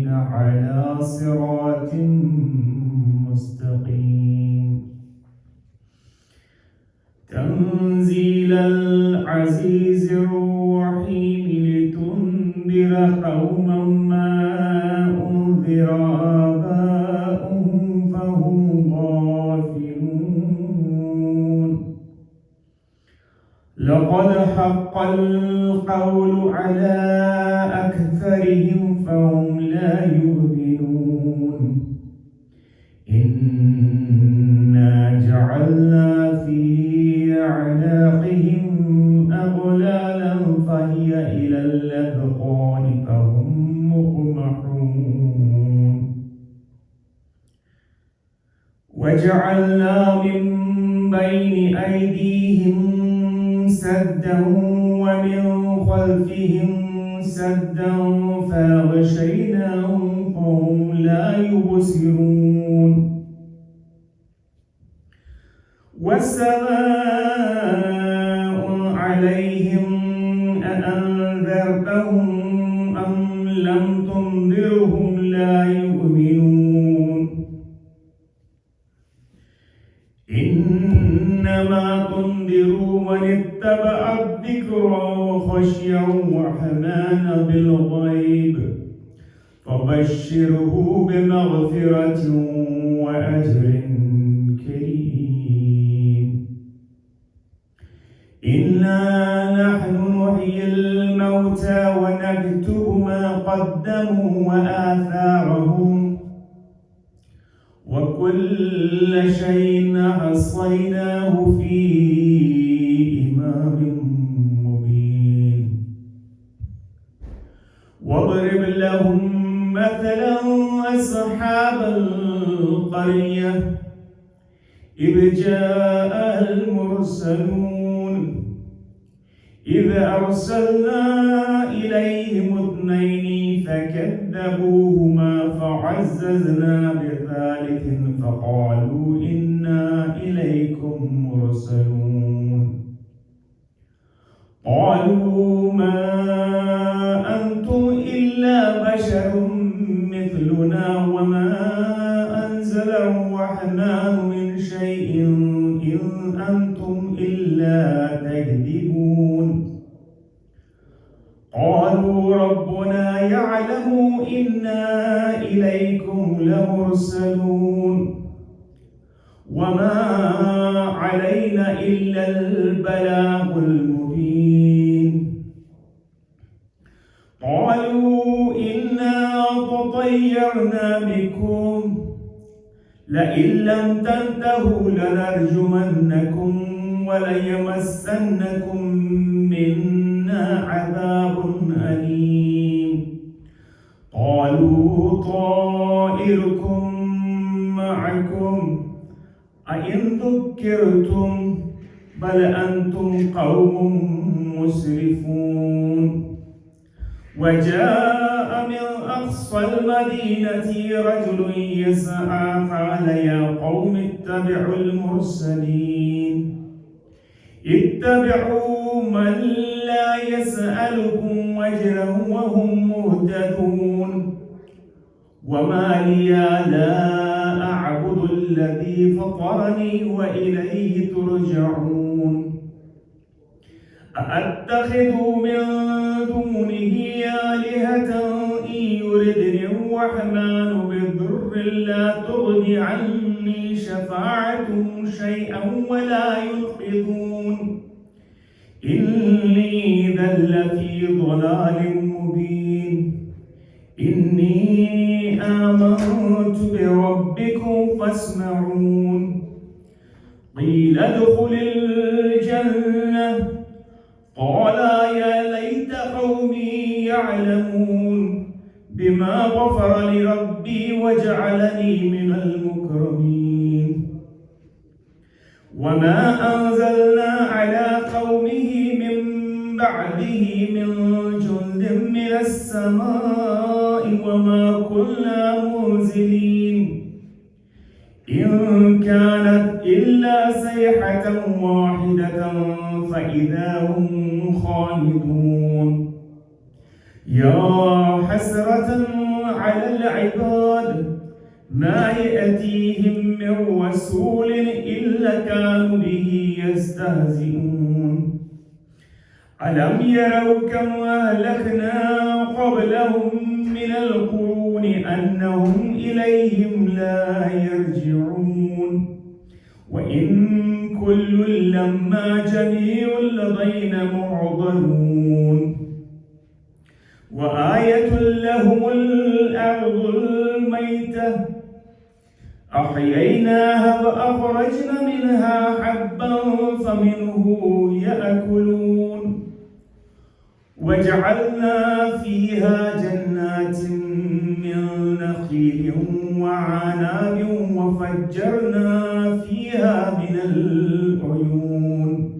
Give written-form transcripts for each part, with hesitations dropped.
على صراط مستقيم. تنزيل العزيز الرحيم لتنذر قوما ما أنذر آباؤهم فهم غافلون. لقد حق القول على أكثرهم فهم لا يؤمنون. إنا جعلنا في أعناقهم أغلالا فهي إلى الأذقان فهم مقمحون. وجعلنا من بين أيديهم سدا ومن خلفهم سدا فأغشيناهم فهم لا يبصرون. والسماء عليهم أأنذرتهم أم لم تنذرهم لا يؤمنون. إنما تنذر من اتبع الذكر وخشي الرحمن بالغيب فبشره بمغفرة وأجر كريم. إنا نحن نحيي الموتى ونكتب ما قدموا وآثارهم وكل شيء أحصيناه في إمام مبين. واضرب لهم مثلا أصحاب القرية إذ جاء المرسلون إذ أرسلنا إليهم اثنين فكذبوهما فعززنا بثالث فقالوا إنا إليكم مرسلون. قالوا ما أنتم إلا بشر مثلنا وما أنزل الرحمن من شيء إن أنتم إلا تكذبون. قالوا ربنا يعلم إنا إليكم لمرسلون وما علينا إلا البلاغ المبين. قالوا إنا تطيرنا بكم لئن لم تنتهوا لنرجمنكم وليمسنكم منا عذاب أليم. قالوا طائركم معكم أئن ذكرتم بل أنتم قوم مسرفون. وجاء من أقصى المدينة رجل يسعى قال يا قوم اتبعوا المرسلين اتبعوا من لا يسألكم أجرا وهم مهتدون. وما لي لا أعبد الذي فطرني وإليه ترجعون. أأتخذ من دونه آلهة إن يردني الرحمن بضر لا تغني عني شفاعتهم شيئا ولا ينقذون. إني إذا لفي ضلال مبين. إني آمنت بربكم فاسمعون. قيل ادخل الجنة قال يا ليت قومي يعلمون بما غفر لي ربي وجعلني من المكرمين. وما أنزلنا على قومه من بعده من جند من السماء وما كنا منزلين. إن كانت إلا صيحة واحدة فإذا هم خامدون. يا حسرة على العباد ما يأتيهم من رسول إلا كانوا به يستهزئون ألم يروا كم أهلكنا قبلهم من القرون أنهم إليهم لا يرجعون وإن كل لما جميع لدينا معضلون وآية لهم الأرض الميتة أحييناها وأخرجنا منها حبا فمنه يأكلون وجعلنا فيها جنات من نخيل وعناب وفجرنا فيها من العيون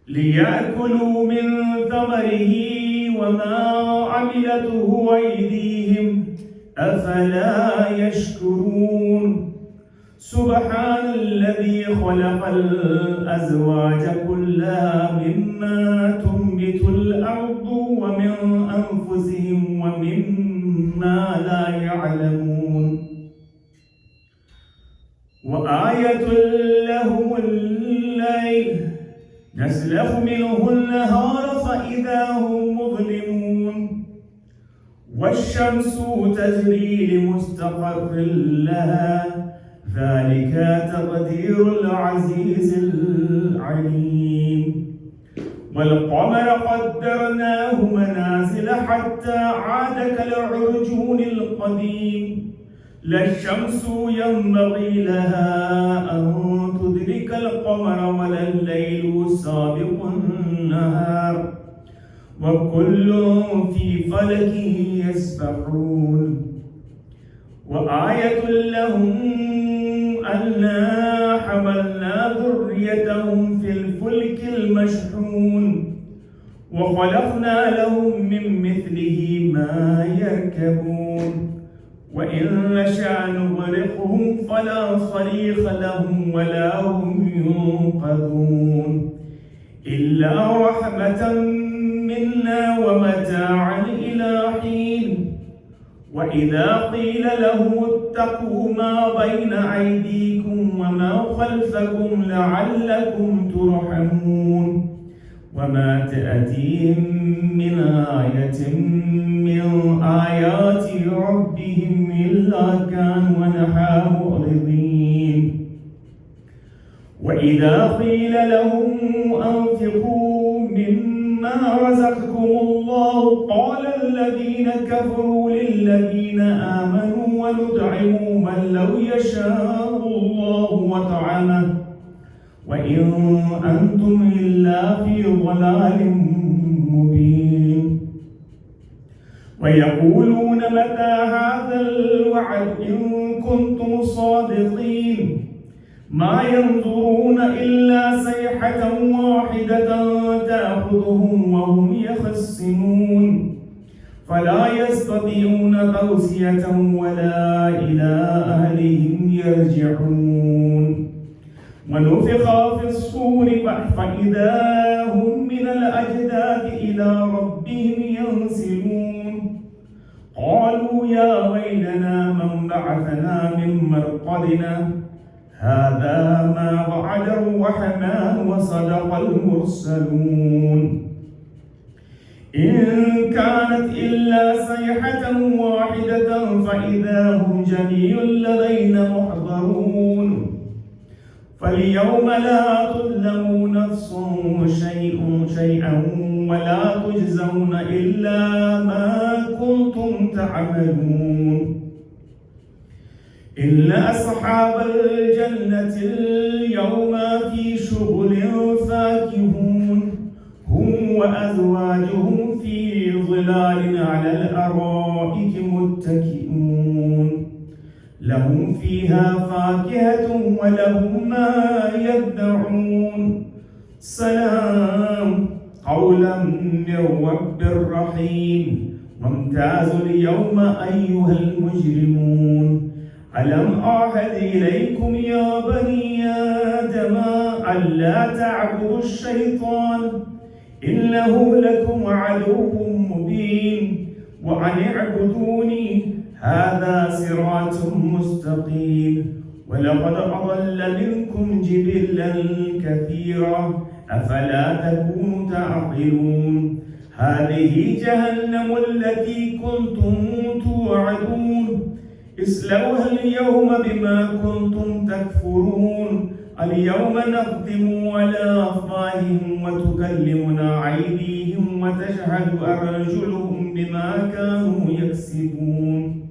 ليأكلوا من ثمره وما عملته أيديهم أفلا يشكرون سبحان الذي خلق الأزواج كلها مما تنبت الأرض ومن أنفسهم ومما لا يعلمون وآية لهم الليل نسلخ منه النهار فإذا هم مظلمون والشمس تجري لمستقر لها ذلك تقدير العزيز العليم والقمر قدرناه منازل حتى عاد كالعرجون القديم لا الشمس ينبغي لها أن تدرك القمر ولا الليل سابق النهار وكل في فلك يسبحون وآية لهم أنا حملنا ذريتهم في الفلك المشحون وخلقنا لهم من مثله ما يركبون وإن نشأ نغرقهم فلا صريخ لهم ولا هم ينقذون إلا رحمة منا ومتاعا إلى حين وإذا قيل لهم اتقوا ما بين أيديكم وما خلفكم لعلكم ترحمون وما تأتيهم من آية من آيات ربهم إلا كانوا عنها معرضين وإذا قيل لهم أنفقوا مما رزقكم الله قال الذين كفروا للذين آمنوا وندعم من لو يشاء الله وطعمه وإن أنتم إلا في ضلال مبين ويقولون متى هذا الوعد إن كنتم صادقين ما ينظرون إلا صيحة واحدة تأخذهم وهم يخصمون فلا يستطيعون توصية ولا إلى أهلهم يرجعون ونفخ في الصور فإذا هم من الأجداث إلى ربهم ينسلون قالوا يا ويلنا من بعثنا من مرقدنا هذا ما وعد الرحمن وصدق المرسلون إن كانت إلا صيحة واحدة فإذا هم جميع لدينا محضرون فاليوم لا تظلم نفس شيئا ولا تجزون إلا ما كنتم تعملون إن أصحاب الجنة اليوم في شغل فاكهون هم وأزواجهم في ظلال على الأرائك متكئون لهم فيها فاكهة ولهم ما يدعون سلام قولا من رب رحيم وامتازوا اليوم أيها المجرمون ألم أعهد إليكم يا بني آدم ألا تعبدوا الشيطان إنه لكم عدو مبين مبين وأن اعبدوني هذا صراط مستقيم ولقد أضل منكم جبلا كثيرا أفلا تكونوا تعقلون هذه جهنم التي كنتم توعدون اصلوها اليوم بما كنتم تكفرون اليوم نختم على أفواههم وتكلمنا أيديهم وتشهد أرجلهم بما كانوا يكسبون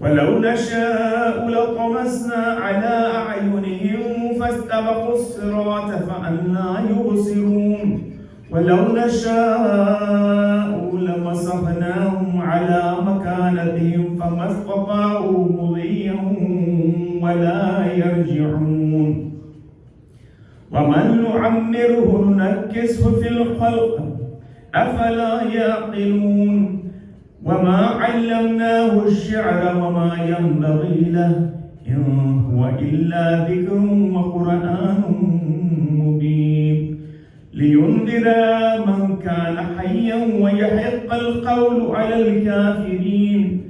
ولو نشاء لطمسنا على أعينهم فاستبقوا الصراط فأنى يبصرون ولو نشاء لمسخناهم على مكانتهم فما استطاعوا مضيا ولا يرجعون ومن نعمره ننكسه في الخلق أفلا يعقلون وما علمناه الشعر وما ينبغي له إن هو إلا ذكر وقرآن مبين لينذر من كان حيا ويحق القول على الكافرين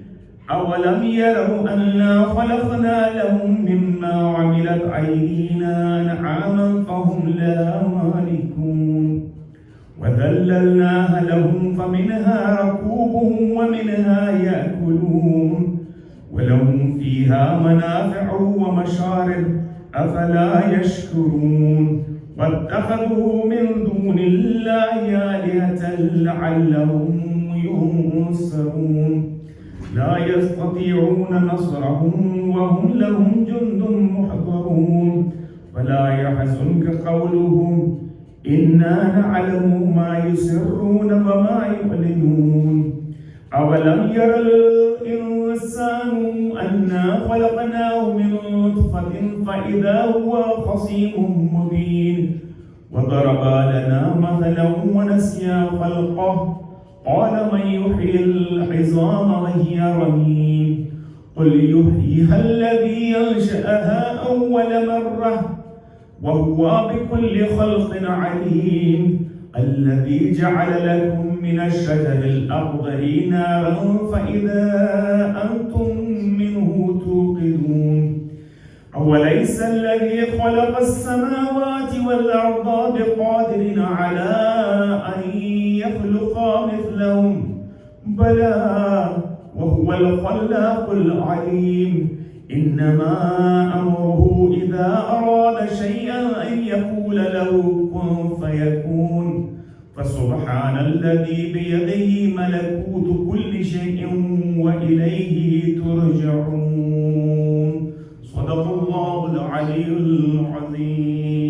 أولم يروا أنا خلقنا لهم مما عملت أيدينا أنعاما فهم لا مالكون وذللناها لهم فمنها ركوبهم ومنها يأكلون ولهم فيها منافع ومشارب أفلا يشكرون واتخذوا من دون الله آلهة لعلهم ينصرون لا يستطيعون نصرهم وهم لهم جند محضرون ولا يحزنك قولهم إنا نعلم ما يسرون وما يعلنون أولم ير الإنسان أنا خلقناه من نطفة فإذا هو خصيم مبين وضرب لنا مثلا ونسي خلقه قال من يحيي العظام وهي رميم قل يحييها الذي أنشأها أول مرة وهو بكل خلق عليم الذي جعل لكم من الشجر الأخضر نارا فإذا أنتم منه توقدون أوليس الذي خلق السماوات والأرض بقادر على أن يخلق مثلهم بلى وهو الخلاق العليم إنما أمره إذا أراد شيئا أن يقول له كن فيكون فسبحان الذي بيده ملكوت كل شيء وإليه ترجعون صدق الله العلي العظيم.